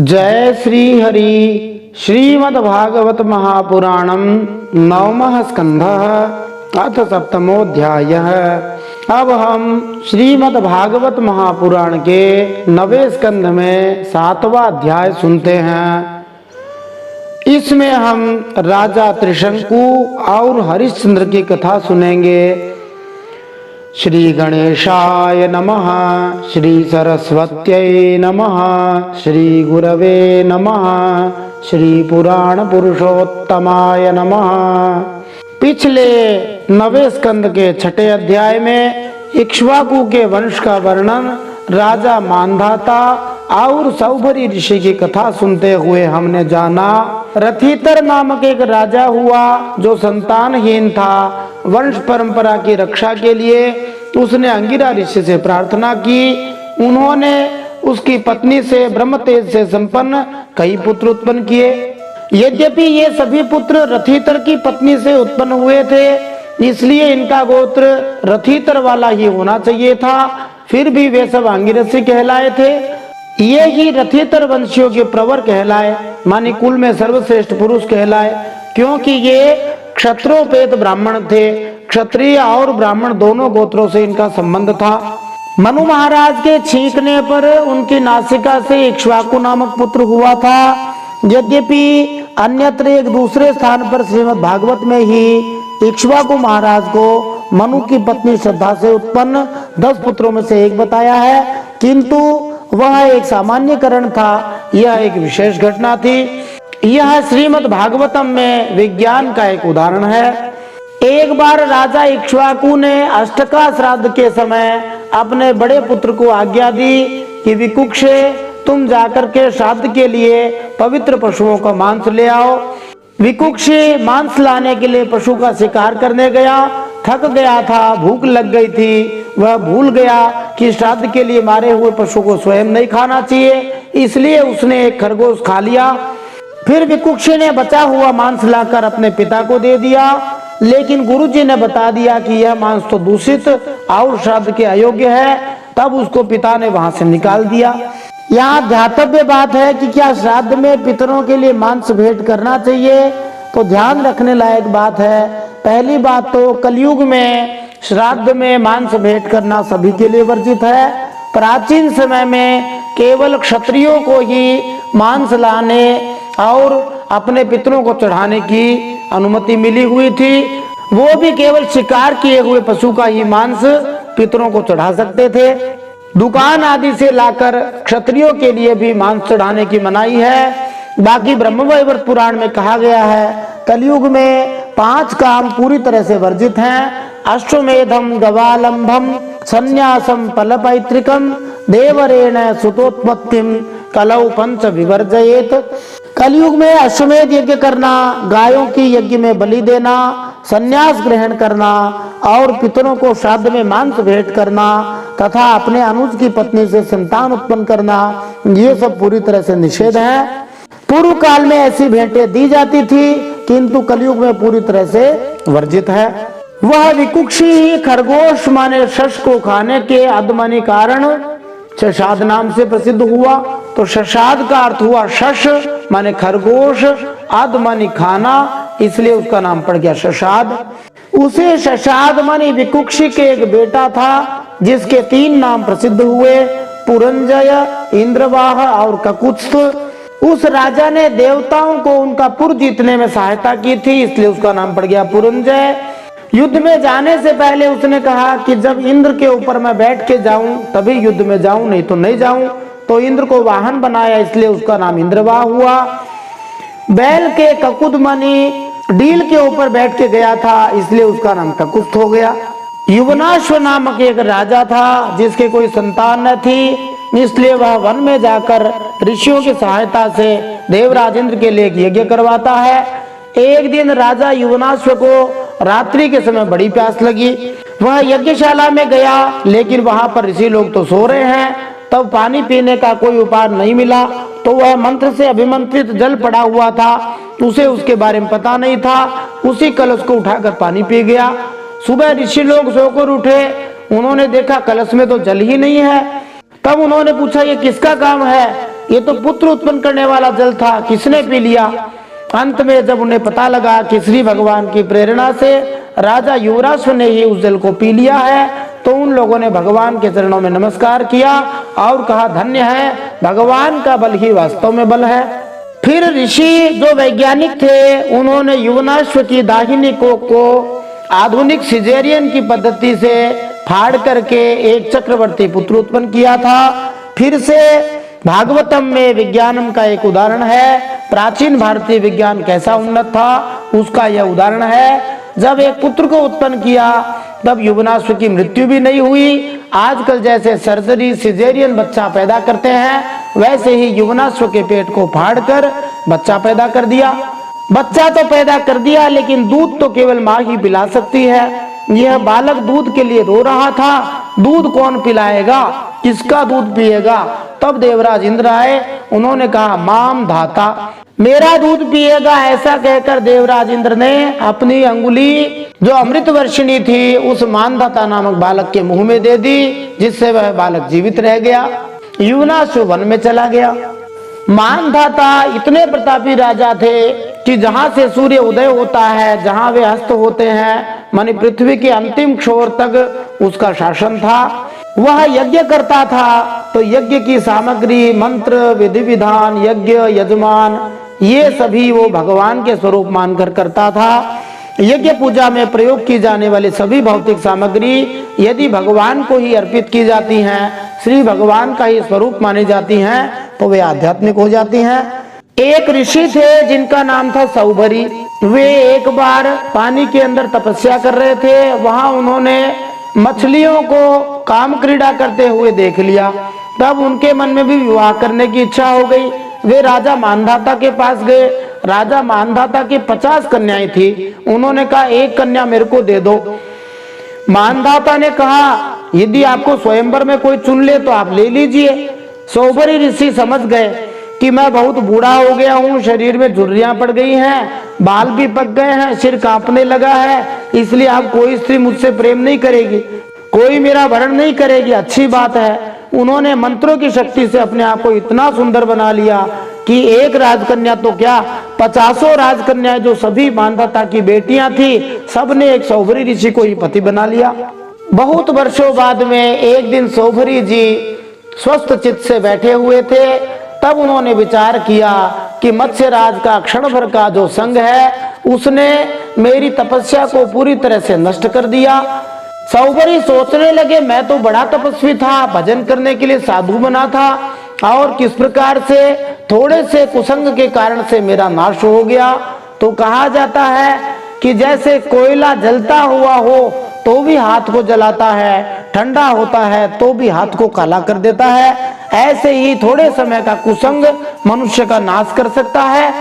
जय श्री हरि। श्रीमद्भागवत महापुराणम नवमः स्कंधः अथ सप्तमोऽध्यायः। अब हम श्रीमद्भागवत महापुराण के नवे स्कंध में 7वां अध्याय सुनते हैं। इसमें हम राजा त्रिशंकु और हरिश्चंद्र की कथा सुनेंगे। श्री गणेशाय नमः, श्री सरस्वत्यै नमः, श्री गुरवे नमः, श्री पुराण पुरुषोत्तमाय नमः। पिछले नवे स्कंद के छठे अध्याय में इक्ष्वाकु के वंश का वर्णन राजा मानधाता और सौभरी ऋषि की कथा सुनते हुए हमने जाना। रथितर नामक एक राजा हुआ जो संतानहीन था। वंश परंपरा की रक्षा के लिए उसने अंगिरा ऋषि से प्रार्थना की। उन्होंने उसकी पत्नी से ब्रह्म तेज से संपन्न कई पुत्र उत्पन्न किए। यद्यपि ये सभी पुत्र रथितर की पत्नी से उत्पन्न हुए थे, इसलिए इनका गोत्र रथितर वाला ही होना चाहिए था। फिर भी वे सब अंगिरसी कहलाए थे। ये ही रथितर वंशियों के प्रवर कहलाए, मानी कुल में सर्वश्रेष्ठ पुरुष कहलाए, क्योंकि ये क्षत्रोपेत ब्राह्मण थे। क्षत्रिय और ब्राह्मण दोनों गोत्रों से इनका संबंध था। मनु महाराज के छींकने पर उनकी नासिका से इक्ष्वाकु नामक पुत्र हुआ था। यद्यपि अन्यत्र एक दूसरे स्थान पर श्रीमद् भागवत में ही इक्ष्वाकु महाराज को मनु की पत्नी श्रद्धा से उत्पन्न 10 पुत्रों में से एक बताया है, किंतु वह एक सामान्यकरण था। यह एक विशेष घटना थी। यह श्रीमद् भागवतम में विज्ञान का एक उदाहरण है। एक बार राजा इक्ष्वाकु ने अष्टका श्राद्ध के समय अपने बड़े पुत्र को आज्ञा दी कि विकुक्षे, तुम जाकर के श्राद्ध के लिए पवित्र पशुओं का मांस ले आओ। विकुक्षी मांस लाने के लिए पशु का शिकार करने गया। थक गया था, भूख लग गई थी। वह भूल गया कि श्राद्ध के लिए मारे हुए पशु को स्वयं नहीं खाना चाहिए, इसलिए उसने एक खरगोश खा लिया। फिर विकुक्षी ने बचा हुआ मांस लाकर अपने पिता को दे दिया, लेकिन गुरुजी ने बता दिया कि यह मांस तो दूषित और श्राद्ध के अयोग्य है। तब उसको पिता ने वहां से निकाल दिया। यहाँ ध्यातव्य बात है कि क्या श्राद्ध में पितरों के लिए मांस भेंट करना चाहिए, तो ध्यान रखने लायक बात है। पहली बात तो कलयुग में श्राद्ध में मांस भेंट करना सभी के लिए वर्जित है। प्राचीन समय में केवल क्षत्रियों को ही मांस लाने और अपने पितरों को चढ़ाने की अनुमति मिली हुई थी। वो भी केवल शिकार किए हुए पशु का ही मांस पितरों को चढ़ा सकते थे। दुकान आदि से लाकर क्षत्रियों के लिए भी मांस चढ़ाने की मनाही है। बाकी ब्रह्मवैवर्त पुराण में कहा गया है, कलयुग में 5 काम पूरी तरह से वर्जित हैं। अश्वमेधम गवालंभम संन्यासम फलपैतृकम देवरेण सुतोत्पत्तिम कलौ पंच विवर्जयेत। कलयुग में अश्वमेध यज्ञ करना, गायों की यज्ञ में बलि देना, संन्यास ग्रहण करना और पितरों को श्राद्ध में मांस भेंट करना तथा अपने अनुज की पत्नी से संतान उत्पन्न करना, ये सब पूरी तरह से निषेध है। पूर्व काल में ऐसी भेंटें दी जाती थी, किंतु कलयुग में पूरी तरह से वर्जित है। वह विकुक्षी ही खरगोश माने शश को खाने के अधमनि कारण शशाद नाम से प्रसिद्ध हुआ। तो शशाद का अर्थ हुआ शश माने खरगोश, अधमनि खाना, इसलिए उसका नाम पड़ गया शशाद। उसे शशाद माने विकुक्षी के एक बेटा था, जिसके 3 नाम प्रसिद्ध हुए, पुरंजय, इंद्रवाह और ककुत्स्थ। उस राजा ने देवताओं को उनका पुर जीतने में सहायता की थी, इसलिए उसका नाम पड़ गया पुरंजय। युद्ध में जाने से पहले उसने कहा कि जब इंद्र के ऊपर मैं बैठ के जाऊं तभी युद्ध में जाऊं, नहीं तो नहीं जाऊं। तो इंद्र को वाहन बनाया, इसलिए उसका नाम इंद्रवाह हुआ। बैल के ककुदमणि डील के ऊपर बैठ के गया था, इसलिए उसका नाम ककुत्स्थ हो गया। युवनाश्व नामक एक राजा था, जिसके कोई संतान न थी, इसलिए वह वन में जाकर ऋषियों की सहायता से देवराज इंद्र के लिए यज्ञ करवाता है। एक दिन राजा युवनाश्व को रात्रि के समय बड़ी प्यास लगी। वह यज्ञशाला में गया, लेकिन वहां पर ऋषि लोग तो सो रहे हैं। तब पानी पीने का कोई उपाय नहीं मिला, तो वह मंत्र से अभिमंत्रित जल पड़ा हुआ था, उसे उसके बारे में पता नहीं था। उसी कलश को उठाकर पानी पी गया। सुबह ऋषि लोग सोकर उठे, उन्होंने देखा कलश में तो जल ही नहीं है। तब उन्होंने पूछा, ये किसका काम है? ये तो पुत्र उत्पन्न करने वाला जल था, किसने पी लिया। अंत में जब उन्हें पता लगा कि श्री भगवान की प्रेरणा से राजा युवराज ने ही उस जल को पी लिया है, तो उन लोगों ने भगवान के चरणों में नमस्कार किया और कहा, धन्य है, भगवान का बल ही वास्तव में बल है। फिर ऋषि जो वैज्ञानिक थे, उन्होंने युवनाश्व की दाहिनी कोख को आधुनिक सिजेरियन की पद्धति से फाड़ करके एक चक्रवर्ती पुत्र उत्पन्न किया था। फिर से भागवतम में विज्ञानम का एक उदाहरण है। प्राचीन भारतीय विज्ञान कैसा उन्नत था, उसका यह उदाहरण है। जब एक पुत्र को उत्पन्न किया तब युवनाश्व की मृत्यु भी नहीं हुई। आजकल जैसे सर्जरी सिजेरियन बच्चा पैदा करते हैं, वैसे ही युवनाश्व के पेट को फाड़कर बच्चा पैदा कर दिया। बच्चा तो पैदा कर दिया, लेकिन दूध तो केवल माँ ही पिला सकती है। यह बालक दूध के लिए रो रहा था। दूध कौन पिलाएगा, किसका दूध पिएगा। तब देवराज इंद्र आए, उन्होंने कहा, माम धाता, मेरा दूध पिएगा। ऐसा कहकर देवराज इंद्र ने अपनी अंगुली जो अमृत वर्षिणी थी उस मानधाता नामक बालक के मुंह में दे दी, जिससे वह बालक जीवित रह गया। युवनाश्व वन में चला गया। मानधाता इतने प्रतापी राजा थे कि जहां से सूर्य उदय होता है, जहां वे अस्त होते हैं, मानी पृथ्वी के अंतिम छोर तक उसका शासन था। वह यज्ञ करता था, तो यज्ञ की सामग्री, मंत्र, विधि विधान, यज्ञ, यजमान, ये सभी वो भगवान के स्वरूप मानकर करता था। यज्ञ पूजा में प्रयोग की जाने वाली सभी भौतिक सामग्री यदि भगवान को ही अर्पित की जाती हैं, श्री भगवान का ही स्वरूप मानी जाती हैं, तो वे आध्यात्मिक हो जाती हैं। एक ऋषि थे जिनका नाम था सौभरी। वे एक बार पानी के अंदर तपस्या कर रहे थे। वहां उन्होंने मछलियों को काम क्रीड़ा करते हुए देख लिया। तब उनके मन में भी विवाह करने की इच्छा हो गई। वे राजा मानधाता के पास गए। राजा मानधाता की 50 कन्याएं थी। उन्होंने कहा, एक कन्या मेरे को दे दो। मानधाता ने कहा, यदि आपको स्वयंवर में कोई चुन ले तो आप ले लीजिए। सौभरी ऋषि समझ गए कि मैं बहुत बूढ़ा हो गया हूँ, शरीर में झुर्रियां पड़ गई हैं, बाल भी पक गए हैं, सिर कांपने लगा है, इसलिए आप कोई स्त्री मुझसे प्रेम नहीं करेगी, कोई मेरा वरण नहीं करेगी। अच्छी बात है। उन्होंने मंत्रों की शक्ति से अपने आप को इतना सुंदर बना लिया कि एक राजकन्या तो क्या, 50 राजकन्याएं जो सभी मानधाता की बेटियां थी, सबने एक सौभरी ऋषि को ही पति बना लिया। बहुत वर्षों बाद में एक दिन सौभरी जी स्वस्थ चित्त से बैठे हुए थे। तब उन्होंने विचार किया कि मत्स्यराज का क्षण भर का जो संग है, उसने मेरी तपस्या को पूरी तरह से नष्ट कर दिया। सौभरी सोचने लगे, मैं तो बड़ा तपस्वी था, भजन करने के लिए साधु बना था, और किस प्रकार से थोड़े से कुसंग के कारण से मेरा नाश हो गया। तो कहा जाता है कि जैसे कोयला जलता हुआ हो तो भी हाथ को जलाता है, ठंडा होता है तो भी हाथ को काला कर देता है, ऐसे ही थोड़े समय का कुसंग मनुष्य का नाश कर सकता है।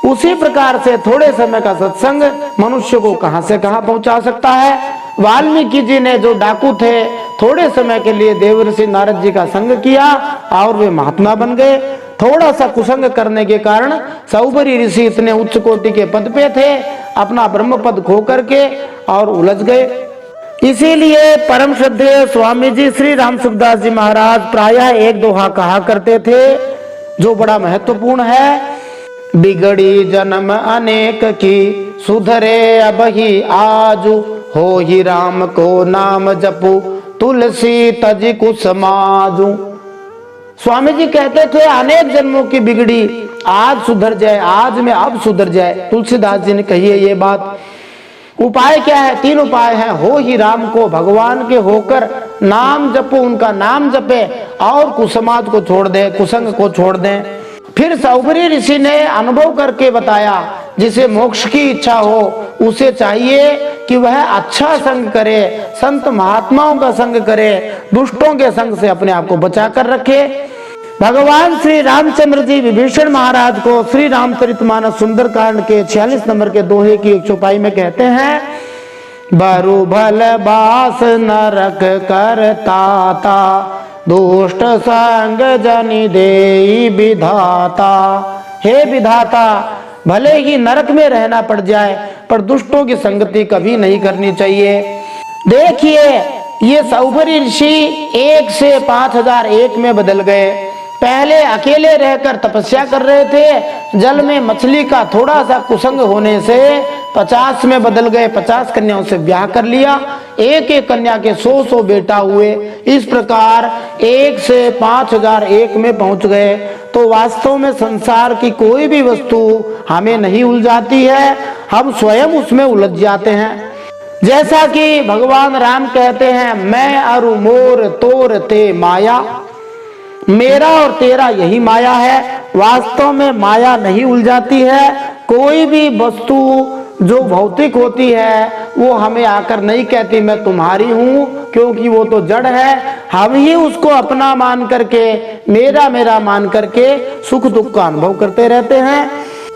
उसी प्रकार से थोड़े समय का सत्संग मनुष्य को कहां से कहां पहुंचा सकता है। वाल्मीकि जी ने जो डाकू थे, थोड़े समय के लिए देवर्षि नारद जी का संग किया और वे महात्मा बन गए। थोड़ा सा कुसंग करने के कारण सौभरी ऋषि इतने उच्च कोटि के पद पे थे, अपना ब्रह्म पद खो करके और उलझ गए। इसीलिए परम श्रद्धेय स्वामी जी श्री राम सुखदास जी महाराज प्रायः एक दोहा कहा करते थे, जो बड़ा महत्वपूर्ण है। बिगड़ी जन्म अनेक की, सुधरे अब ही आजू, हो ही राम को नाम जपू, तुलसी तज कुसमाजू। स्वामी जी कहते थे, अनेक जन्मों की बिगड़ी आज सुधर जाए, आज में अब सुधर जाए। तुलसीदास जी ने कही है ये बात। उपाय क्या है? 3 उपाय हैं। हो ही राम को, भगवान के होकर नाम जपो, उनका नाम जपे, और कुसमाज को छोड़ दे, कुसंग को छोड़ दें। फिर सौभरी ऋषि ने अनुभव करके बताया, जिसे मोक्ष की इच्छा हो उसे चाहिए कि वह अच्छा संग करे, संत महात्माओं का संग करे, दुष्टों के संग से अपने आप को बचा कर रखे। भगवान श्री रामचंद्र जी विभीषण महाराज को श्री रामचरितमानस सुंदरकांड के 46 नंबर के दोहे की एक चौपाई में कहते हैं, बरु भल बास नरक करताता, दुष्ट संग जनि देई विधाता। हे विधाता, भले ही नरक में रहना पड़ जाए, पर दुष्टों की संगति कभी नहीं करनी चाहिए। देखिए, ये सौभरी ऋषि 1 से 5001 में बदल गए। पहले अकेले रहकर तपस्या कर रहे थे। जल में मछली का थोड़ा सा कुसंग होने से 50 में बदल गए, 50 कन्याओं से ब्याह कर लिया। एक एक कन्या के 100 बेटा हुए। इस प्रकार 1 से 5001 में पहुंच गए। तो वास्तव में संसार की कोई भी वस्तु हमें नहीं उलझाती है, हम स्वयं उसमें उलझ जाते हैं। जैसा कि भगवान राम कहते हैं, मैं अरु मोर तोर ते माया, मेरा और तेरा यही माया है। वास्तव में माया नहीं उलझाती है। कोई भी वस्तु जो भौतिक होती है वो हमें आकर नहीं कहती मैं तुम्हारी हूं, क्योंकि वो तो जड़ है। हम ही उसको अपना मान करके, मेरा मेरा मान करके सुख दुख का अनुभव करते रहते हैं।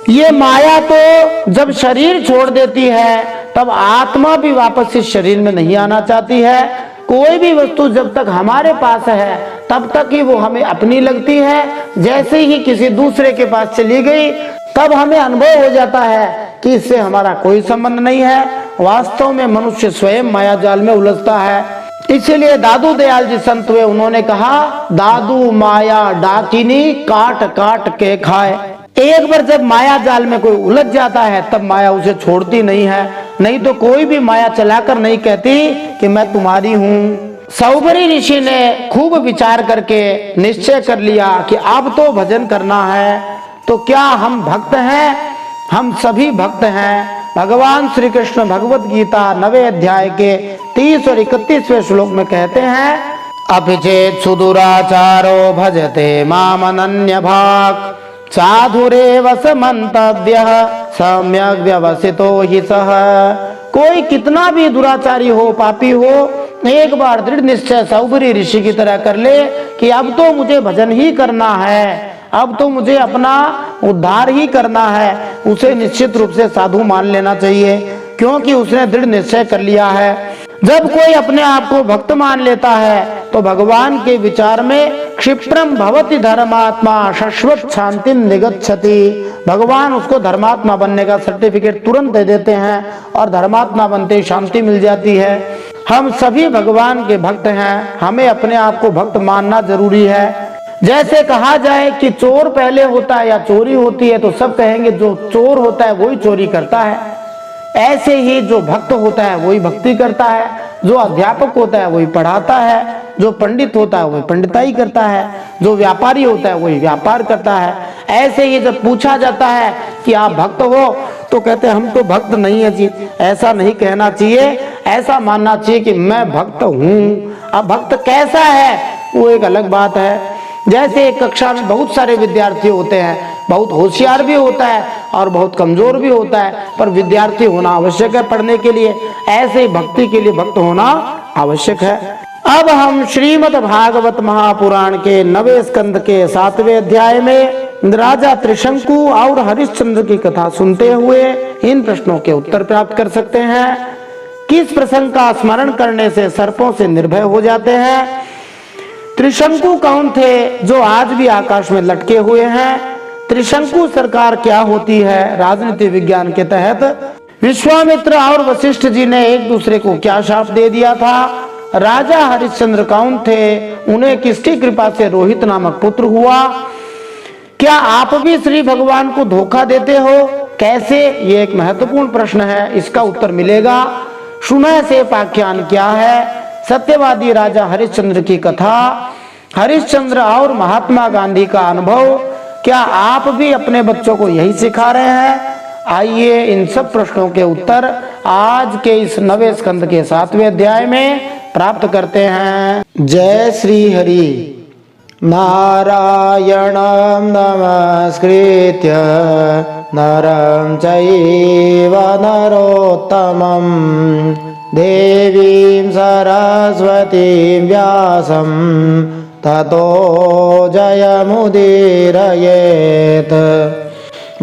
ये माया तो जब शरीर छोड़ देती है तब आत्मा भी वापस इस शरीर में नहीं आना चाहती है। कोई भी वस्तु जब तक हमारे पास है तब तक ही वो हमें अपनी लगती है। जैसे ही किसी दूसरे के पास चली गई तब हमें अनुभव हो जाता है कि इससे हमारा कोई संबंध नहीं है। वास्तव में मनुष्य स्वयं माया जाल में उलझता है। इसीलिए दादू दयाल जी संत हुए, उन्होंने कहा, दादू माया डाकिनी काट काट के खाए। एक बार जब माया जाल में कोई उलझ जाता है तब माया उसे छोड़ती नहीं है। नहीं तो कोई भी माया चलाकर नहीं कहती कि मैं तुम्हारी हूँ। सौबरी ऋषि ने खूब विचार करके निश्चय कर लिया कि अब तो भजन करना है। तो क्या हम भक्त हैं? हम सभी भक्त हैं। भगवान श्री कृष्ण भगवत गीता 9वें अध्याय के 30 और 31वें श्लोक में कहते हैं, अभिचेत सुदुराचारो भजते माम अनन्य भाग, साधुरेव समन्तव्यः सम्यक व्यवसितो हि सः। कोई कितना भी दुराचारी हो, पापी हो, एक बार दृढ़ निश्चय सौबरी ऋषि की तरह कर ले कि अब तो मुझे भजन ही करना है, अब तो मुझे अपना उद्धार ही करना है, उसे निश्चित रूप से साधु मान लेना चाहिए, क्योंकि उसने दृढ़ निश्चय कर लिया है। जब कोई अपने आप को भक्त मान लेता है तो भगवान के विचार में क्षिप्रम भवति धर्मात्मा शाश्वत शांति निगच्छति। भगवान उसको धर्मात्मा बनने का सर्टिफिकेट तुरंत दे देते हैं और धर्मात्मा बनते ही शांति मिल जाती है। हम सभी भगवान के भक्त हैं, हमें अपने आप को भक्त मानना जरूरी है। जैसे कहा जाए कि चोर पहले होता है या चोरी होती है तो सब कहेंगे जो चोर होता है वही चोरी करता है। ऐसे ही जो भक्त होता है वही भक्ति करता है, जो अध्यापक होता है वही पढ़ाता है, जो पंडित होता है वही पंडिताई करता है, जो व्यापारी होता है वही व्यापार करता है। ऐसे ही जब पूछा जाता है कि आप भक्त हो तो कहते हैं हम तो भक्त नहीं है जी। ऐसा नहीं कहना चाहिए, ऐसा मानना चाहिए कि मैं भक्त हूँ। अब भक्त कैसा है वो एक अलग बात है। जैसे एक कक्षा में बहुत सारे विद्यार्थी होते हैं, बहुत होशियार भी होता है और बहुत कमजोर भी होता है, पर विद्यार्थी होना आवश्यक है पढ़ने के लिए। ऐसे ही भक्ति के लिए भक्त होना आवश्यक है। अब हम श्रीमद् भागवत महापुराण के 9वें स्कंद के 7वें अध्याय में राजा त्रिशंकु और हरिश्चंद्र की कथा सुनते हुए इन प्रश्नों के उत्तर प्राप्त कर सकते हैं। किस प्रसंग का स्मरण करने से सर्पों से निर्भय हो जाते हैं? त्रिशंकु कौन थे जो आज भी आकाश में लटके हुए हैं? त्रिशंकु सरकार क्या होती है? राजनीति विज्ञान के तहत विश्वामित्र और वशिष्ठ जी ने एक दूसरे को क्या शाप दे दिया था? राजा हरिश्चंद्र कौन थे? उन्हें किसकी कृपा से रोहित नामक पुत्र हुआ? क्या आप भी श्री भगवान को धोखा देते हो? कैसे? ये एक महत्वपूर्ण प्रश्न है, इसका उत्तर मिलेगा। सुनय से पाख्यान क्या है? सत्यवादी राजा हरिश्चंद्र की कथा, हरिश्चंद्र और महात्मा गांधी का अनुभव। क्या आप भी अपने बच्चों को यही सिखा रहे हैं? आइए इन सब प्रश्नों के उत्तर आज के इस 9वें स्कंद के 7वें अध्याय में प्राप्त करते हैं। जय श्री हरि। नारायणं नमस्कृत्य नरं चैव नरोत्तमं देवीं सरस्वतीं व्यासं ततो जयमुदीरयेत्।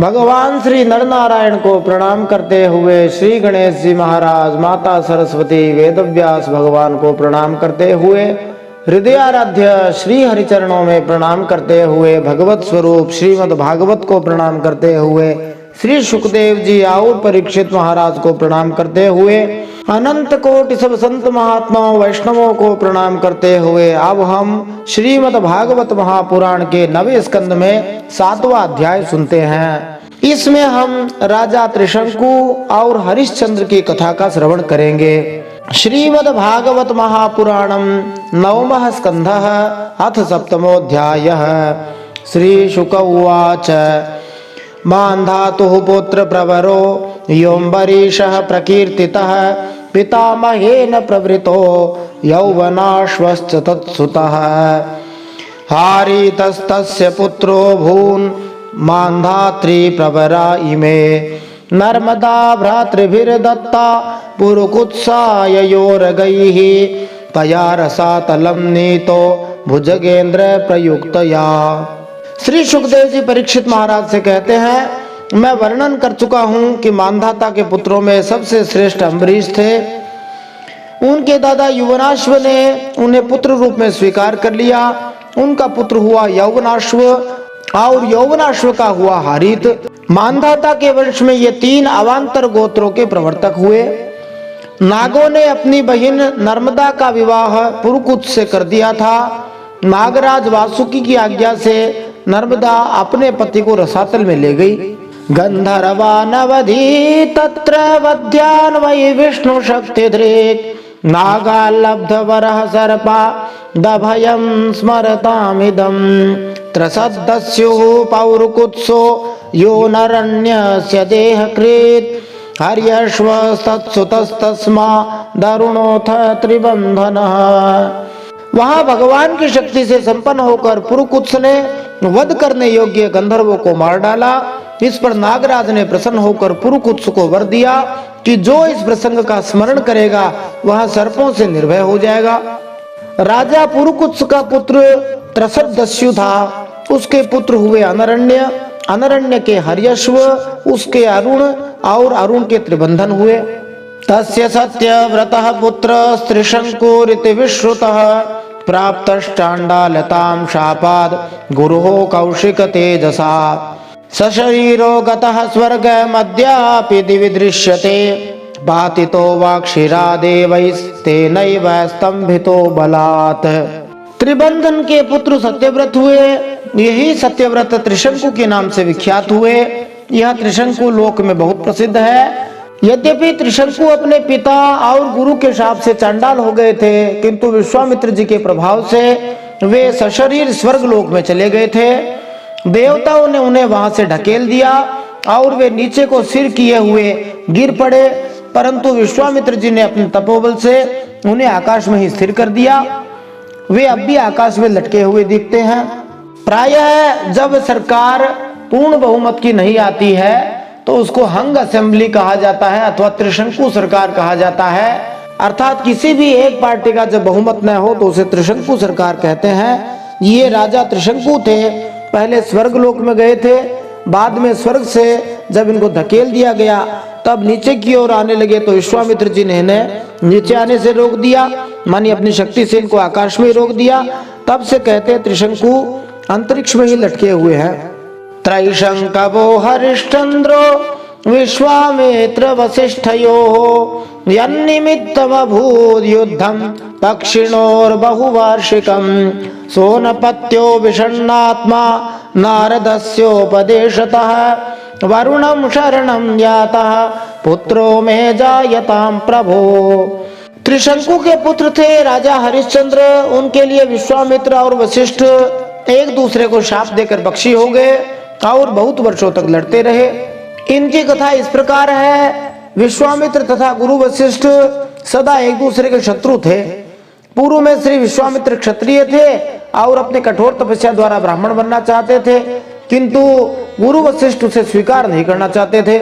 भगवान श्री नरनारायण को प्रणाम करते हुए श्री गणेश जी महाराज, माता सरस्वती, वेदव्यास भगवान को प्रणाम करते हुए, हृदयाराध्य श्री हरिचरणों में प्रणाम करते हुए, भगवत स्वरूप श्रीमद् भागवत को प्रणाम करते हुए, श्री सुखदेव जी और परीक्षित महाराज को प्रणाम करते हुए अनंत कोटि सब संत महात्माओं वैष्णवों को प्रणाम करते हुए अब हम श्रीमद् भागवत महापुराण के 9वें स्कंद में 7वां अध्याय सुनते हैं। इसमें हम राजा त्रिशंकु और हरिश्चंद्र की कथा का श्रवण करेंगे। श्रीमद् भागवत महापुराणम 9वां स्कंधः अथ 7मोऽध्यायः। श्री शुक उवाच मान्धातुः पुत्र प्रवरो योऽम्बरीषः प्रकीर्तितः पितामहेन प्रवृतो यौवनाश्वश्च तत्सुतः हारीतस्तस्य पुत्रो भून् मान्धात्री प्रवरा इमे नर्मदा भ्रातृभिर्दत्ता पुरुकुत्साययोरगैः तया रसातलं नीतो भुजगेन्द्र प्रयुक्तया। श्री सुखदेव जी परीक्षित महाराज से कहते हैं, मैं वर्णन कर चुका हूं कि मानधाता के पुत्रों में सबसे श्रेष्ठ अम्बरीश थे। उनके दादा युवनाश्व ने उन्हें पुत्र रूप में स्वीकार कर लिया। उनका पुत्र हुआ यौवनाश्व और यौवनाश्व का हुआ हारित। मानधाता के वंश में ये 3 अवान्तर गोत्रों के प्रवर्तक हुए। नागों ने अपनी बहन नर्मदा का विवाह पुरुकुत से कर दिया था। नागराज वासुकी की आज्ञा से नर्मदा अपने पति को रसातल में ले गई। गंधर्वानवधि तत्र वध्यान वै विष्णु शक्ति दृक् नागा लब्ध वरः सर्पा दभयं स्मरतामिदं त्रसद्दस्युः पौरुकुत्सो यो नरण्यस्य देहकृत् हर्यश्वस्तत्सुतस्तस्मा दारुणोऽथ त्रिबन्धनः। वहां भगवान की शक्ति से संपन्न होकर पुरुकुत्स ने वध करने योग्य गंधर्वों को मार डाला। इस पर नागराज ने प्रसन्न होकर पुरुकुत्स को वर दिया कि जो इस प्रसंग का स्मरण करेगा वह सर्पों से निर्भय हो जाएगा। राजा पुरुकुत्स का पुत्र त्रसदस्यु था। उसके पुत्र हुए अनरण्य, अनरण्य के हर्यश्व, उसके अरुण और अरुण के त्रिबंधन हुए। तस्य सत्यव्रतः पुत्र त्रिशंकुरिति विश्रुतः प्राप्तश्चाण्डालतां शापाद् गुरुः कौशिक तेजसा सशरीरो गतः स्वर्गमद्यापि दिवि दृश्यते बातितो वाक्षिरा देवैस्तेनैव स्तंभितो बलात्। त्रिबंधन के पुत्र सत्यव्रत हुए। यही सत्यव्रत त्रिशंकु के नाम से विख्यात हुए। यह त्रिशंकु लोक में बहुत प्रसिद्ध है। यद्यपि त्रिशंकु अपने पिता और गुरु के शाप से चांडाल हो गए थे, किंतु विश्वामित्र जी के प्रभाव से वे सशरीर स्वर्ग लोक में चले गए थे। देवताओं ने उन्हें वहां से ढकेल दिया और वे नीचे को सिर किए हुए गिर पड़े, परंतु विश्वामित्र जी ने अपने तपोबल से उन्हें आकाश में ही स्थिर कर दिया। वे अब भी आकाश में लटके हुए दिखते हैं। प्रायः जब सरकार पूर्ण बहुमत की नहीं आती है तो उसको हंग असेंबली कहा जाता है अथवा त्रिशंकु सरकार कहा जाता है। अर्थात किसी भी एक पार्टी का जब बहुमत न हो तो उसे त्रिशंकु सरकार कहते हैं। ये राजा त्रिशंकु थे। पहले स्वर्ग लोक में गए थे, बाद में स्वर्ग से जब इनको धकेल दिया गया तब नीचे की ओर आने लगे तो विश्वामित्र जी ने इन्हें नीचे आने से रोक दिया, मानी अपनी शक्ति से इनको आकाश में रोक दिया। तब से कहते हैं त्रिशंकु अंतरिक्ष में ही लटके हुए हैं। त्रैशंकवो हरिश्चंद्रो विश्वामित्र वसिष्ठयोः यन्निमित्तमभूत् युद्धं पक्षिणोर्बहुवार्षिकं सोनपत्यो विषण्णात्मा नारदस्योपदेशतः वरुणं शरणं यातः पुत्रो मे जायतां प्रभो। त्रिशंकु के पुत्र थे राजा हरिश्चंद्र। उनके लिए विश्वामित्र और वशिष्ठ एक दूसरे को शाप देकर पक्षी हो गए और बहुत वर्षों तक लड़ते रहे। इनकी कथा इस प्रकार है। विश्वामित्र तथा गुरु वशिष्ठ सदा एक दूसरे के शत्रु थे। पूर्व में श्री विश्वामित्र क्षत्रिय थे और अपने कठोर तपस्या द्वारा ब्राह्मण बनना चाहते थे, किंतु गुरु वशिष्ठ उसे स्वीकार नहीं करना चाहते थे।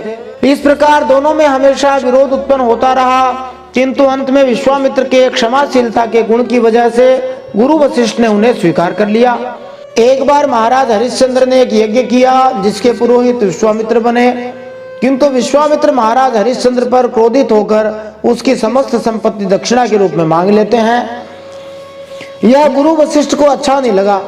इस प्रकार दोनों में हमेशा विरोध उत्पन्न होता रहा, किंतु अंत में विश्वामित्र के क्षमाशीलता के गुण की वजह से गुरु वशिष्ठ ने उन्हें स्वीकार कर लिया। एक बार महाराज हरिश्चंद्र ने एक यज्ञ किया जिसके पुरोहित विश्वामित्र बने, किंतु विश्वामित्र महाराज हरिश्चंद्र पर क्रोधित होकर उसकी समस्त संपत्ति दक्षिणा के रूप में मांग लेते हैं। यह गुरु वशिष्ठ को अच्छा नहीं लगा,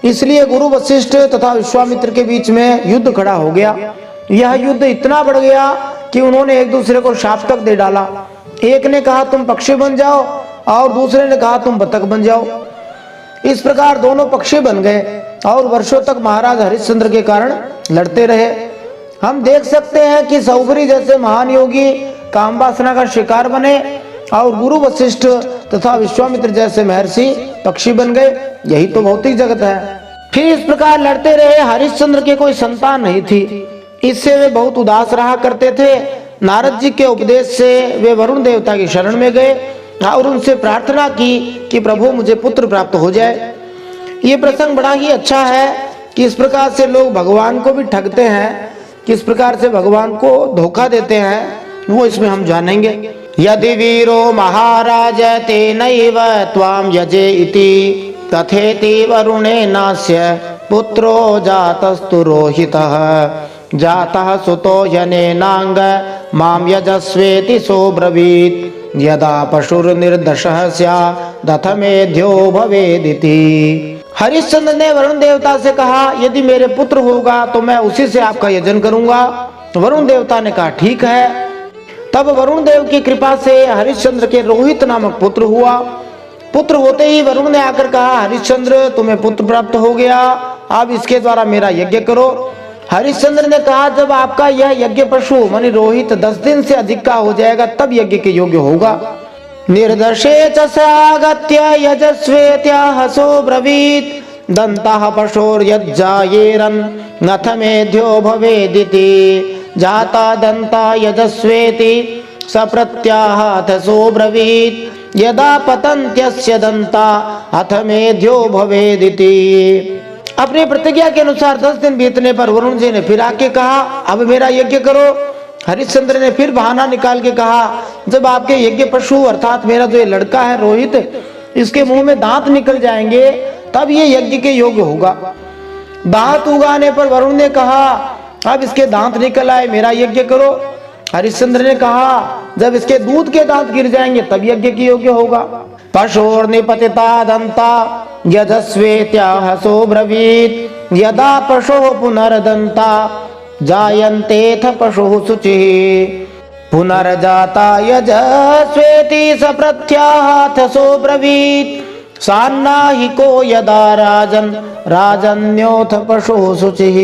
इसलिए गुरु वशिष्ठ तथा विश्वामित्र के बीच में युद्ध खड़ा हो गया। यह युद्ध इतना बढ़ गया कि उन्होंने एक दूसरे को शाप तक दे डाला। एक ने कहा तुम पक्षी बन जाओ और दूसरे ने कहा तुम बतख बन जाओ। इस प्रकार दोनों पक्षी बन गए और वर्षों तक महाराज हरिश्चंद्र के कारण लड़ते रहे। हम देख सकते हैं कि सौभरी जैसे महान योगी काम वासना का शिकार बने और गुरु वशिष्ठ तथा विश्वामित्र जैसे महर्षि पक्षी बन गए। यही तो भौतिक जगत है। फिर इस प्रकार लड़ते रहे। हरिश्चंद्र के कोई संतान नहीं थी, इससे वे बहुत उदास रहा करते थे। नारद जी के उपदेश से वे वरुण देवता की शरण में गए और उनसे प्रार्थना की कि प्रभु मुझे पुत्र प्राप्त हो जाए। ये प्रसंग बड़ा ही अच्छा है कि इस प्रकार से लोग भगवान को भी ठगते हैं, किस प्रकार से भगवान को धोखा देते हैं, वो इसमें हम जानेंगे। यदि वीरो महाराज तेनैव त्वां यजे इति तथेति वरुणे नास्य पुत्रो जातस्तु रोहितः जातः सुतो यनेनांग मां यजस्वेति सोब्रवीत् यदा पशुर्निर्दशः स्यादथ मेध्यो भवेदिति। हरिश्चंद्र ने वरुण देवता से कहा यदि मेरे पुत्र होगा तो मैं उसी से आपका यजन करूंगा। तो वरुण देवता ने कहा ठीक है। तब वरुण देव की कृपा से हरिश्चंद्र के रोहित नामक पुत्र हुआ। पुत्र होते ही वरुण ने आकर कहा हरिश्चंद्र तुम्हें पुत्र प्राप्त हो गया, अब इसके द्वारा मेरा यज्ञ करो। हरिश्चंद्र ने कहा जब आपका यह यज्ञ पशु मानी रोहित 10 दिन से अधिक का हो जाएगा तब यज्ञ के योग्य होगा। निर्दशे च सागत्य यजस्वेत्याहसो ब्रवीत् दन्तः पशोर्यज्जायेरन् नथ मेध्यो भवेदिति जाता दन्ता यजस्वेति सप्रत्याहसो ब्रवीत् यदा पतन्त्यस्य दन्ता अथ मेध्यो भवेदिति। अपनी प्रतिज्ञा के अनुसार 10 दिन बीतने पर वरुण जी ने फिर आके कहा अब मेरा यज्ञ करो। हरिश्चंद्र ने फिर बहाना निकाल के कहा जब आपके यज्ञ पशु अर्थात मेरा जो ये लड़का है रोहित, इसके मुंह में दांत निकल जाएंगे तब ये यज्ञ के योग्य होगा। दांत उगाने पर वरुण ने कहा अब इसके दांत निकल आए, मेरा यज्ञ करो। हरिश्चंद्र ने कहा जब इसके दूध के दांत गिर जाएंगे तब यज्ञ के योग्य होगा। पशोर्निपतिता दंता यजस्वेत्याहसो ब्रवीत् यदा पशुः पुनर्दंता जायन्तेथ पशुः शुचिः पुनर्जाता यजस्वेति सप्रत्याहसो ब्रवीत् सान्नाहिको यदा राजन राजन्योथ पशुः शुचिः।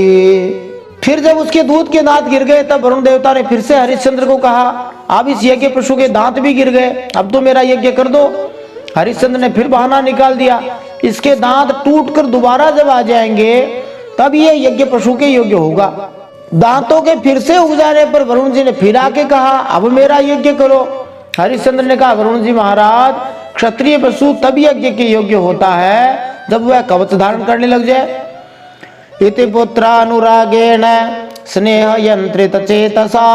फिर जब उसके दूध के दांत गिर गए तब वरुण देवता ने फिर से हरिश्चंद्र को कहा अब इस यज्ञ पशु के दांत भी गिर गए, अब तो मेरा यज्ञ कर दो। हरिश्चंद्र ने फिर बहाना निकाल दिया इसके दांत टूटकर दोबारा जब आ जाएंगे तब ये यज्ञ पशु के योग्य होगा। दांतों के फिर से उग जाने पर वरुण जी ने फिर आके कहा अब मेरा यज्ञ करो। हरिश्चंद्र ने कहा वरुण जी महाराज क्षत्रिय पशु तब यज्ञ के योग्य होता है जब वह कवच धारण करने लग जाए। इति पुत्रानुरागेण स्नेह यंत्रित चेतसा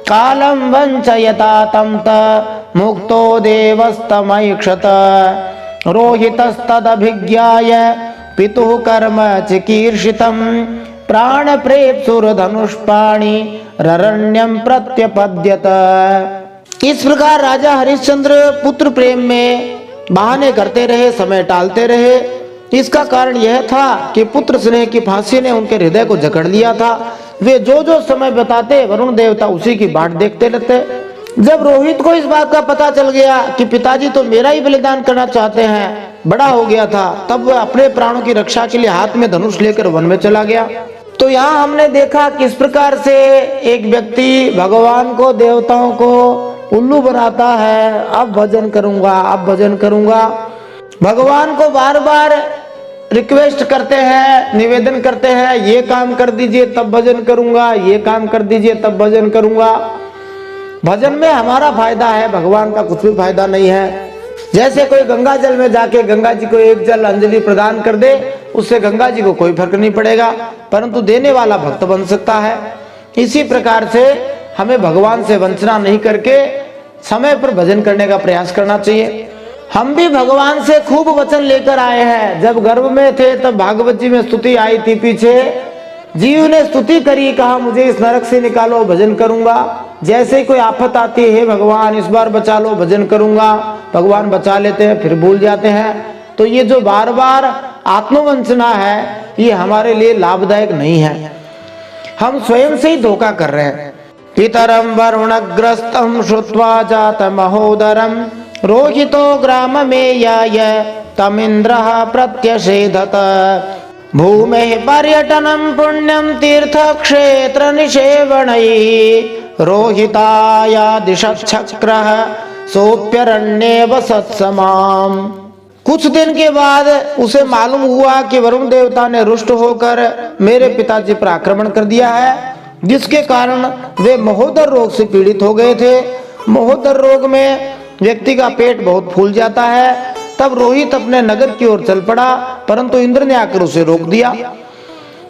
कालम वंचयता तम मुक्तो देवस्तमैक्षत रोहितस्तदभिज्ञाय पितुः कर्म चिकीर्षितम् प्राण प्रेप्सुर धनुष्पाणि ररण्यम प्रत्यपद्यत। इस प्रकार राजा हरिश्चंद्र पुत्र प्रेम में बहाने करते रहे, समय टालते रहे। इसका कारण यह था कि पुत्र स्नेह की फांसी ने उनके हृदय को जकड़ लिया था। वे जो जो समय बताते वरुण देवता उसी की बाट देखते रहते। जब रोहित को इस बात का पता चल गया कि पिताजी तो मेरा ही बलिदान करना चाहते हैं, बड़ा हो गया था, तब वह अपने प्राणों की रक्षा के लिए हाथ में धनुष लेकर वन में चला गया। तो यहाँ हमने देखा किस प्रकार से एक व्यक्ति भगवान को देवताओं को उल्लू बनाता है, अब भजन करूंगा अब भजन करूंगा। भगवान को बार बार रिक्वेस्ट करते हैं, निवेदन करते हैं ये काम कर दीजिए तब भजन करूंगा, ये काम कर दीजिए तब भजन करूंगा। भजन में हमारा फायदा है, भगवान का कुछ भी फायदा नहीं है। जैसे कोई गंगा जल में जाके गंगा जी को एक जल अंजलि प्रदान कर दे, उससे गंगा जी को कोई फर्क नहीं पड़ेगा, परंतु देने वाला भक्त बन सकता है। इसी प्रकार से हमें भगवान से वंचना नहीं करके समय पर भजन करने का प्रयास करना चाहिए। हम भी भगवान से खूब वचन लेकर आए हैं। जब गर्भ में थे तब भागवत जी में स्तुति आई थी, पीछे जीव ने स्तुति करी, कहा मुझे इस नरक से निकालो भजन करूंगा। जैसे ही कोई आफत आती है भगवान इस बार बचा लो भजन करूंगा, भगवान बचा लेते हैं फिर भूल जाते हैं। तो ये जो बार बार आत्मवंचना है ये हमारे लिए लाभदायक नहीं है, हम स्वयं से ही धोखा कर रहे हैं। पितरं वरुणग्रस्तं श्रुत्वा जातमहोदरं रोहितो ग्राममेयाय तमिन्द्रः प्रत्यषेधत। भूमेः पर्यटनं पुण्यं तीर्थक्षेत्रनिषेवणैः रोहितायादिशच्छक्रः सोऽप्यरण्ये वसत्समाम्। कुछ दिन के बाद उसे मालूम हुआ कि वरुण देवता ने रुष्ट होकर मेरे पिताजी पर आक्रमण कर दिया है, जिसके कारण वे महोदर रोग से पीड़ित हो गए थे। महोदर रोग में व्यक्ति का पेट बहुत फूल जाता है। तब रोहित अपने नगर की ओर चल पड़ा, परंतु इंद्र ने आकर उसे रोक दिया।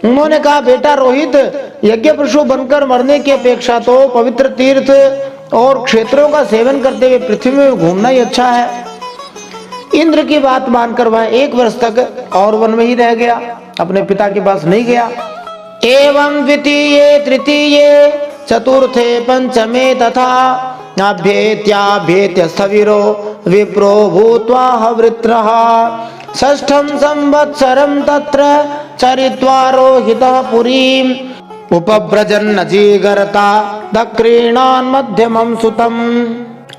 उन्होंने कहा, बेटा रोहित, यज्ञ पशु बनकर मरने की अपेक्षा तो पवित्र तीर्थ और क्षेत्रों का सेवन करते हुए पृथ्वी में घूमना ही अच्छा है। इंद्र की बात मानकर वह 1 वर्ष तक और वन में ही रह गया, अपने पिता के पास नहीं गया। एवं द्वितीये तृतीये चतुर्थे पंचमे तथा अभ्येत्याभ्येत्य स्थविरो विप्रो भूत्वा हवृत्रः षष्ठं संवत्सरं तत्र चरित्वा रोहितः पुरीम् उपव्रजन् जीगरता दक्रीणान् मध्यमं सुतम्।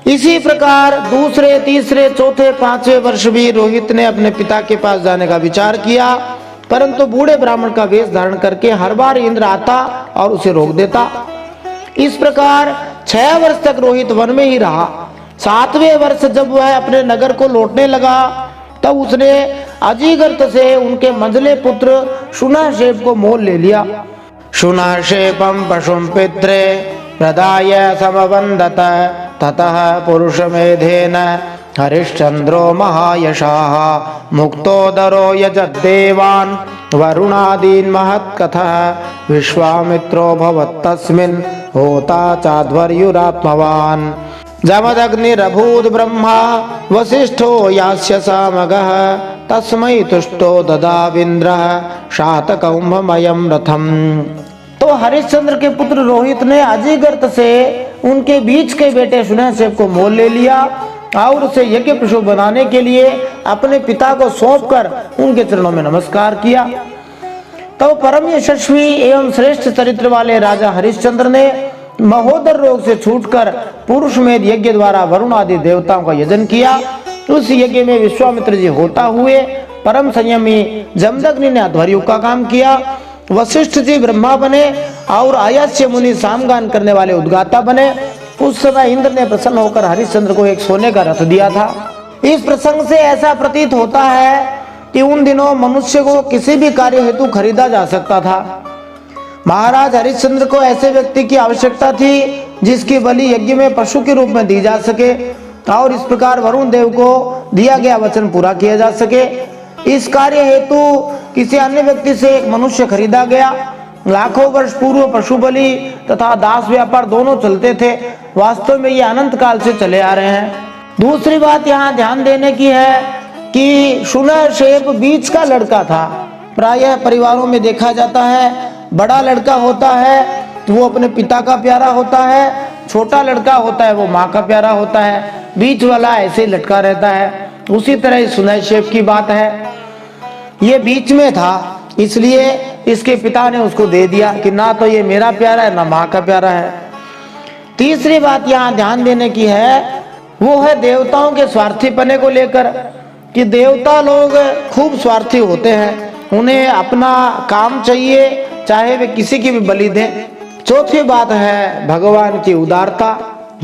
इसी प्रकार दूसरे, तीसरे, चौथे, 5वें वर्ष भी रोहित ने अपने पिता के पास जाने का विचार किया, परंतु बूढ़े ब्राह्मण का वेश धारण करके हर बार इंद्र आता और उसे रोक देता। इस प्रकार 6 वर्ष तक रोहित वन में ही रहा। 7वें वर्ष जब वह अपने नगर को लौटने लगा, तब उसने अजीगर्त से उनके मंझले पुत्र शुनशेप को मोल ले लिया। शुनशेपं पशुं पित्रे प्रदाय समवन्दत ततः पुरुषमेधेन हरिश्चंद्रो महायशाः मुक्तोदरो यजद्देवान् वरुणादीन् महत्कथः विश्वामित्रो भवत्तस्मिन् होता चाध्वर्युरात्मवान्। जमदग्निरभूद् ब्रह्मा वसिष्ठो यास्य सामगः तस्मै तुष्टो ददाविन्द्रः शातकौम्भमयं रथम्। तो हरिश्चंद्र के पुत्र रोहित ने अजीगर्त से उनके बीच के बेटे शुनशेप को मोल ले लिया और उसे यज्ञ पशु बनाने के लिए अपने पिता को सौंपकर उनके चरणों में नमस्कार किया। तो परम यशस्वी एवं श्रेष्ठ चरित्र वाले राजा हरिश्चंद्र ने महोदर रोग से छूटकर पुरुषमेध यज्ञ द्वारा वरुण आदि देवताओं का यजन किया। उस यज्ञ में विश्वामित्र जी होता हुए, परम संयमी जमदग्नि ने अध्वर्यु का काम किया, वशिष्ठ जी ब्रह्मा बने और आयास्य मुनि सामगान करने वाले उद्गाता बने। उस समय इंद्र ने प्रसन्न होकर हरिश्चंद्र को एक सोने का रथ दिया था। इस प्रसंग से ऐसा प्रतीत होता है कि उन दिनों मनुष्य को किसी भी कार्य हेतु खरीदा जा सकता था। महाराज हरिश्चंद्र को ऐसे व्यक्ति की आवश्यकता थी जिसकी बलि यज्ञ में पशु के रूप में दी जा सके और इस प्रकार वरुण देव को दिया गया वचन पूरा किया जा सके। इस कार्य हेतु किसी अन्य व्यक्ति से एक मनुष्य खरीदा गया। लाखों वर्ष पूर्व पशु बलि तथा दास व्यापार दोनों चलते थे। वास्तव में ये अनंत काल से चले आ रहे हैं। दूसरी बात यहाँ ध्यान देने की है कि शुनशेप बीच का लड़का था। प्रायः परिवारों में देखा जाता है, बड़ा लड़का होता है तो वो अपने पिता का प्यारा होता है, छोटा लड़का होता है वो माँ का प्यारा होता है, बीच वाला ऐसे ही लटका रहता है। उसी तरह शुनशेप की बात है, ये बीच में था, इसलिए इसके पिता ने उसको दे दिया कि ना तो ये मेरा प्यारा है ना माँ का प्यारा है। तीसरी बात यहाँ ध्यान देने की है, वो है देवताओं के स्वार्थीपने को लेकर कि देवता लोग खूब स्वार्थी होते हैं, उन्हें अपना काम चाहिए, चाहे वे किसी की भी बलि दें। चौथी बात है भगवान की उदारता।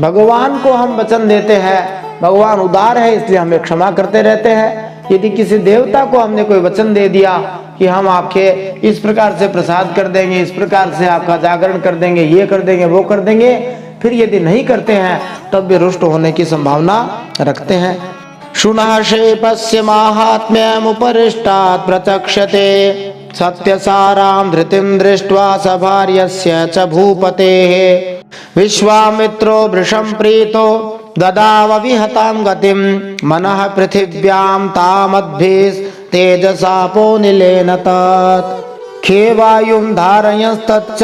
भगवान को हम वचन देते हैं, भगवान उदार है इसलिए हमें क्षमा करते रहते हैं। यदि किसी देवता को हमने कोई वचन दे दिया कि हम आपके इस प्रकार से प्रसाद कर देंगे, इस प्रकार से आपका जागरण कर देंगे, ये कर देंगे, वो कर देंगे, फिर यदि नहीं करते हैं तब भी रुष्ट होने की संभावना रखते हैं। शुनशेपस्य माहात्म्यमुपरिष्टात् प्रचक्षते सत्यसारां धृतिं दृष्ट्वा स भार्यस्य च भूपतेः विश्वामित्रो वृषं प्रीतो ददाव विहतां गतिं मनः पृथिव्यां तामद्भिस्तेजसापो निलेन तत् खेवायुं धारयंस्तच्च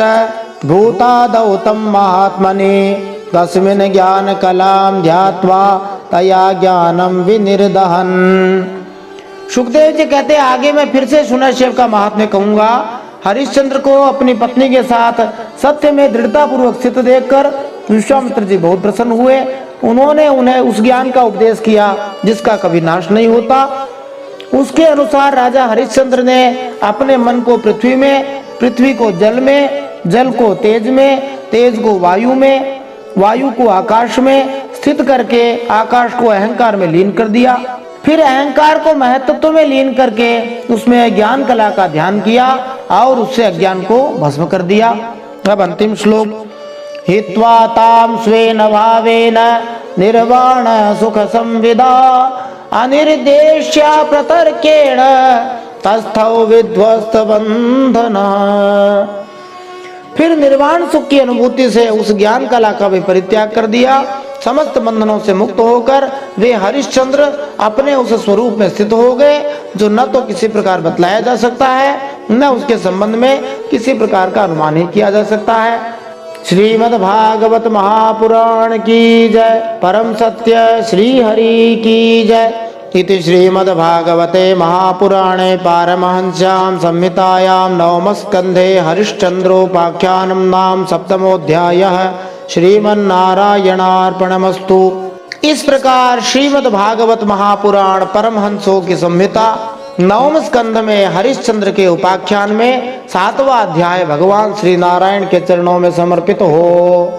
भूतादौ तं महात्मने तस्मिन् ज्ञानकलां ध्यात्वा तया ज्ञानं विनिर्दहन्। सुखदेव जी कहते हैं, आगे मैं फिर से शुनशेप का महात्म्य कहूंगा। हरिश्चंद्र को अपनी पत्नी के साथ सत्य में दृढ़ता पूर्वक स्थित देखकर विश्वामित्र जी बहुत प्रसन्न हुए। उन्होंने उन्हें उस ज्ञान का उपदेश किया जिसका कभी नाश नहीं होता। उसके अनुसार राजा हरिश्चंद्र ने अपने मन को पृथ्वी में, पृथ्वी को जल में, जल को तेज में, तेज को वायु में, वायु को आकाश में स्थित करके आकाश को अहंकार में लीन कर दिया। फिर अहंकार को महत्त्व में लीन करके उसमें ज्ञान कला का ध्यान किया और उससे अज्ञान को भस्म कर दिया। अब अंतिम श्लोक। हित्वा ताम स्वेन भावेन निर्वाण सुख संविदा अनिर्देश्य प्रतर्केण तस्थौ विध्वस्त बंधन। फिर निर्वाण सुख की अनुभूति से उस ज्ञान कला का भी परित्याग कर दिया। समस्त बंधनों से मुक्त होकर वे हरिश्चंद्र अपने उस स्वरूप में स्थित हो गए जो न तो किसी प्रकार बतलाया जा सकता है, न उसके संबंध में किसी प्रकार का अनुमान ही किया जा सकता है। श्रीमद् भागवत महापुराण की जय। परम सत्य श्री हरि की जय। इति श्रीमद् भागवते महापुराणे पारमहंस्यां संहितायां नवमस्कन्धे हरिश्चन्द्रोपाख्यानं नाम सप्तमोऽध्यायः। श्रीमन्नारायणार्पणमस्तु। इस प्रकार श्रीमद् भागवत महापुराण परमहंसों की संहिता नवम स्कंध में हरिश्चंद्र के उपाख्यान में 7वां अध्याय भगवान श्री नारायण के चरणों में समर्पित हो।